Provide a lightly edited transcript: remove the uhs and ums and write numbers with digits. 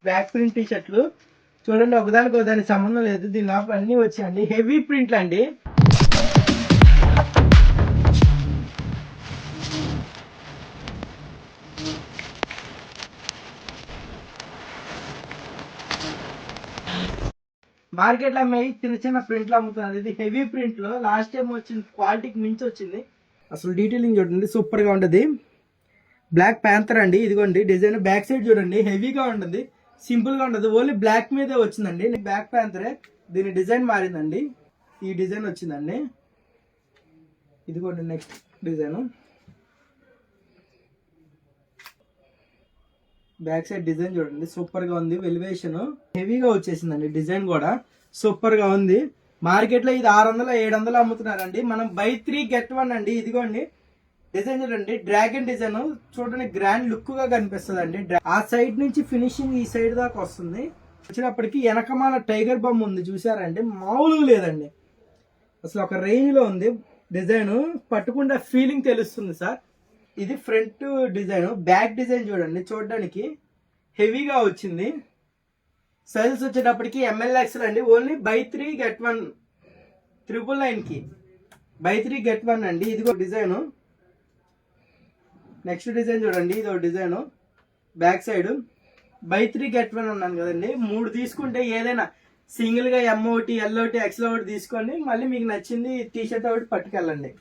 Back print tea షర్ట్లు చూడండి, ఒకదానికి ఒకదానికి సంబంధం లేదు. దీని లోపల అన్నీ వచ్చాయండి, హెవీ ప్రింట్లు అండి. మార్కెట్లో అమ్మాయి చిన్న చిన్న ప్రింట్లు అమ్ముతున్నారు. ఇది హెవీ ప్రింట్లో లాస్ట్ టైం వచ్చింది, క్వాలిటీకి మించి వచ్చింది. అసలు డీటెయిలింగ్ చూడండి, సూపర్గా ఉంటుంది. బ్లాక్ ప్యాంథర్ అండి, ఇదిగోండి డిజైన్. బ్యాక్ సైడ్ చూడండి, హెవీగా ఉంటుంది, సింపుల్గా ఉండదు, ఓన్లీ బ్లాక్ మీదే వచ్చిందండి. బ్యాక్ ప్యాంథరే, దీని డిజైన్ మారిందండి. ఈ డిజైన్ వచ్చిందండి, ఇదిగోండి next design. Back side design చూడండి, సూపర్ గా ఉంది. ఎలివేషన్ హెవీగా వచ్చేసిందండి, డిజైన్ కూడా సూపర్ గా ఉంది. మార్కెట్ లో ఇది 600-700 అమ్ముతున్నారండి. మనం బై 3 get 1 అండి. ఇదిగోండి డిజైన్ చూడండి, డ్రాగన్ డిజైన్ చూడండి, గ్రాండ్ లుక్ గా కనిపిస్తుంది అండి. ఆ సైడ్ నుంచి ఫినిషింగ్ ఈ సైడ్ దాకా వస్తుంది. వచ్చినప్పటికీ వెనకమాల టైగర్ బొమ్మ ఉంది, చూసారండి, మామూలుగా లేదండి, అసలు ఒక రేంజ్ లో ఉంది. డిజైన్ పట్టుకుంటే ఫీలింగ్ తెలుస్తుంది సార్. ఇది ఫ్రంట్ డిజైన్. బ్యాక్ డిజైన్ చూడండి, చూడడానికి హెవీగా వచ్చింది. సైజెస్ వచ్చేటప్పటికి MLXL అండి. ఓన్లీ బై 3 get 1 999 కి బై 3 get 1 అండి. ఇదిగో డిజైన్. నెక్స్ట్ డిజైన్ చూడండి, ఇదో design. Back side by 3 get 1 ఉన్నాను కదండి. 3 తీసుకుంటే ఏదైనా సింగిల్ గా M ఒకటి, L ఒకటి, XL ఒకటి తీసుకోండి. మళ్ళీ మీకు నచ్చింది టీ షర్ట్ ఒకటి పట్టుకెళ్ళండి.